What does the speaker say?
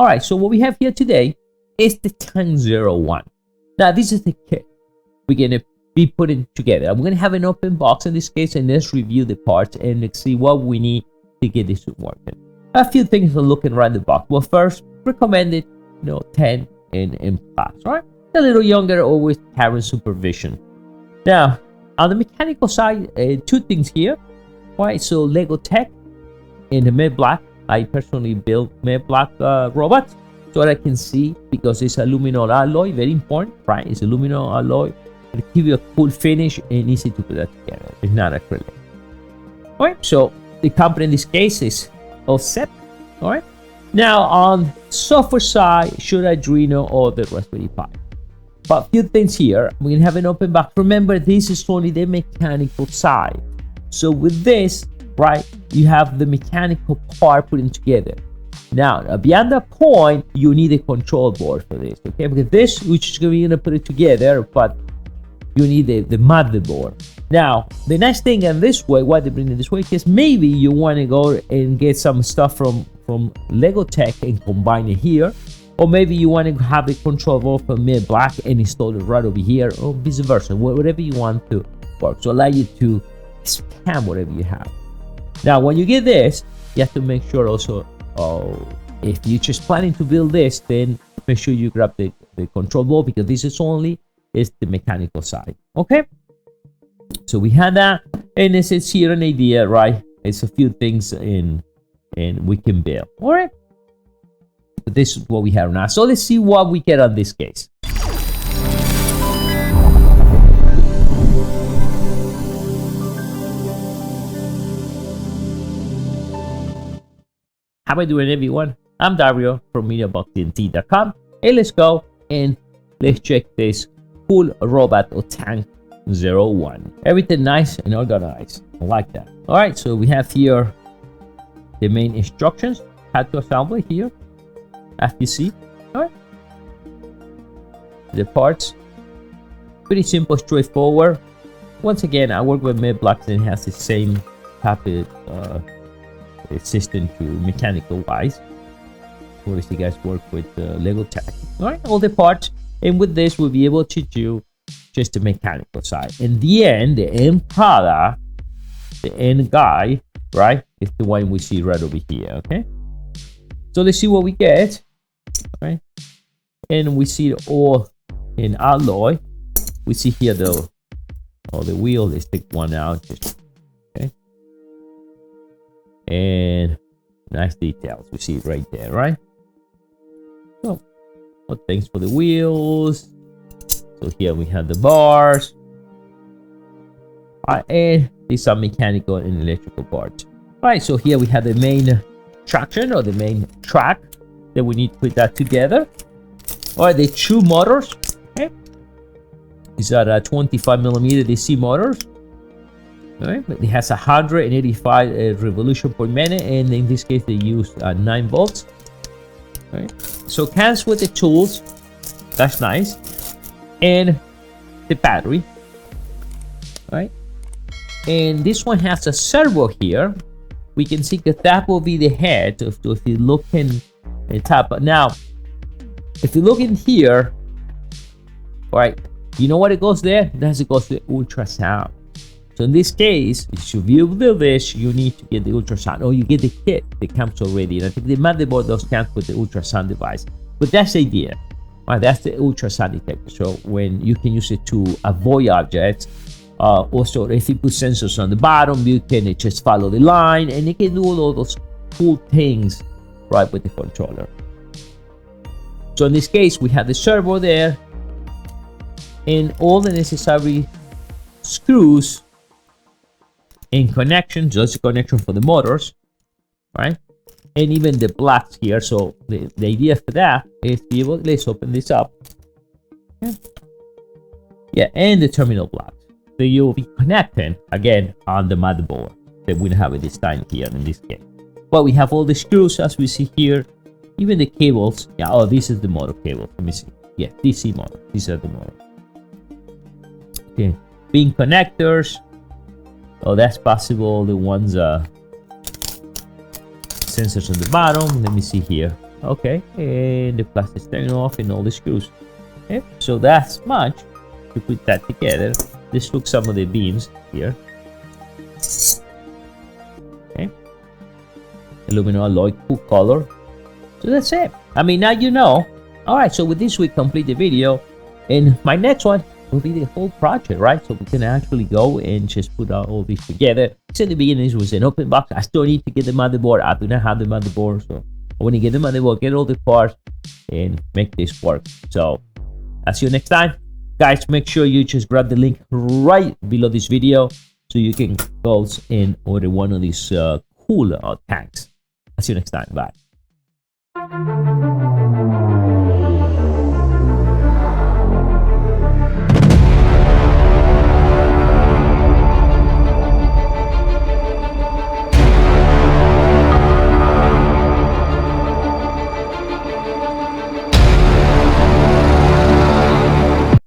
All right, so what we have here today is the Can01. Now, this is the kit we're going to be putting together. I'm going to have an open box in this case, and let's review the parts and let's see what we need to get this working. A few things are looking right in the box. Well, first, recommended, 10 and plus, right? A little younger, always having supervision. Now, on the mechanical side, two things here, right? So Lego Tech in the matte black. I personally built matte black robots, so that I can see, because it's aluminum alloy, very important, right? It's aluminum alloy. It'll give you a cool finish and easy to put that together. It's not acrylic. All right, so the company in this case is OSEPP. All right. Now on software side, should Arduino or the Raspberry Pi? But a few things here. We're gonna have an open box. Remember, this is only the mechanical side. So with this, right, you have the mechanical part putting together. Now, beyond that point, you need a control board for this, okay? Because this, which is gonna put it together, but you need the motherboard. Now, the nice thing in this way, why they bring it this way, is maybe you want to go and get some stuff from Lego Tech and combine it here, or maybe you want to have the control board from matte black and install it right over here, or vice versa, whatever you want to work. So allow you to expand whatever you have. Now, when you get this, you have to make sure also, if you're just planning to build this, then make sure you grab the control board, because this is only the mechanical side. Okay, so we had that, and this is here an idea, right? It's a few things and we can build. All right, but this is what we have now. So let's see what we get on this case. How are you doing, everyone? I'm Dario from MEDIABOXENT.com, and let's go and let's check this cool robot or Can01. Everything nice and organized. I like that. All right, so we have here the main instructions, how to assemble it here, as you see. All right, the parts, pretty simple, straightforward. Once again, I work with matte black, and it has the same type of system to mechanical wise. Of course, you guys work with Lego Tech. All right, all the parts. And with this, we'll be able to do just the mechanical side. In the end, the end product, the end guy, right, is the one we see right over here, okay? So let's see what we get, right? And we see it all in alloy. We see here the wheel. Let's take one out, just, okay? And nice details. We see it right there, right? So, things for the wheels. So here we have the bars, and these are mechanical and electrical parts. All right, so here we have the main traction, or the main track that we need to put that together. All right, the two motors. Okay, these are 25mm DC motors. All right, but it has 185 revolution per minute, and in this case they use 9 volts. All right, so comes with the tools. That's nice. And the battery. All right, and this one has a servo here. We can see that that will be the head. If you look in the top now, if you look in here, all right, you know what it goes there? It goes to the ultrasound. So in this case, if you build this, you need to get the ultrasound, or you get the kit that comes already. And I think the motherboard does come with the ultrasound device, but that's the idea. Right, that's the ultrasound detector. So when you can use it to avoid objects, also if you put sensors on the bottom, you can just follow the line, and you can do all those cool things right with the controller. So in this case, we have the servo there, and all the necessary screws and connections. Just a connection for the motors, right? And even the blocks here. So the idea for that is to be able, let's open this up. Yeah, and the terminal blocks. So you'll be connecting again on the motherboard that we don't have at this time here in this case. But we have all the screws as we see here, even the cables. Yeah, oh, this is the motor cable. Let me see. Yeah, DC motor. These are the motor. Okay, pin connectors. Oh, that's possible. The ones sensors on the bottom. Let me see here. Okay, and the plastic's taken off and all the screws. Okay, so that's much to put that together. Let's look some of the beams here. Okay, aluminum alloy, cool color. So that's it. I mean, now you know. Alright, so with this we complete the video, and my next one will be the whole project, right? So we can actually go and just put all this together. So in the beginning it was an open box. I still need to get the motherboard. I do not have the motherboard, so I want to get the motherboard, get all the parts, and make this work. So I'll see you next time. Guys, make sure you just grab the link right below this video so you can go and order one of these cool tanks. I'll see you next time. Bye.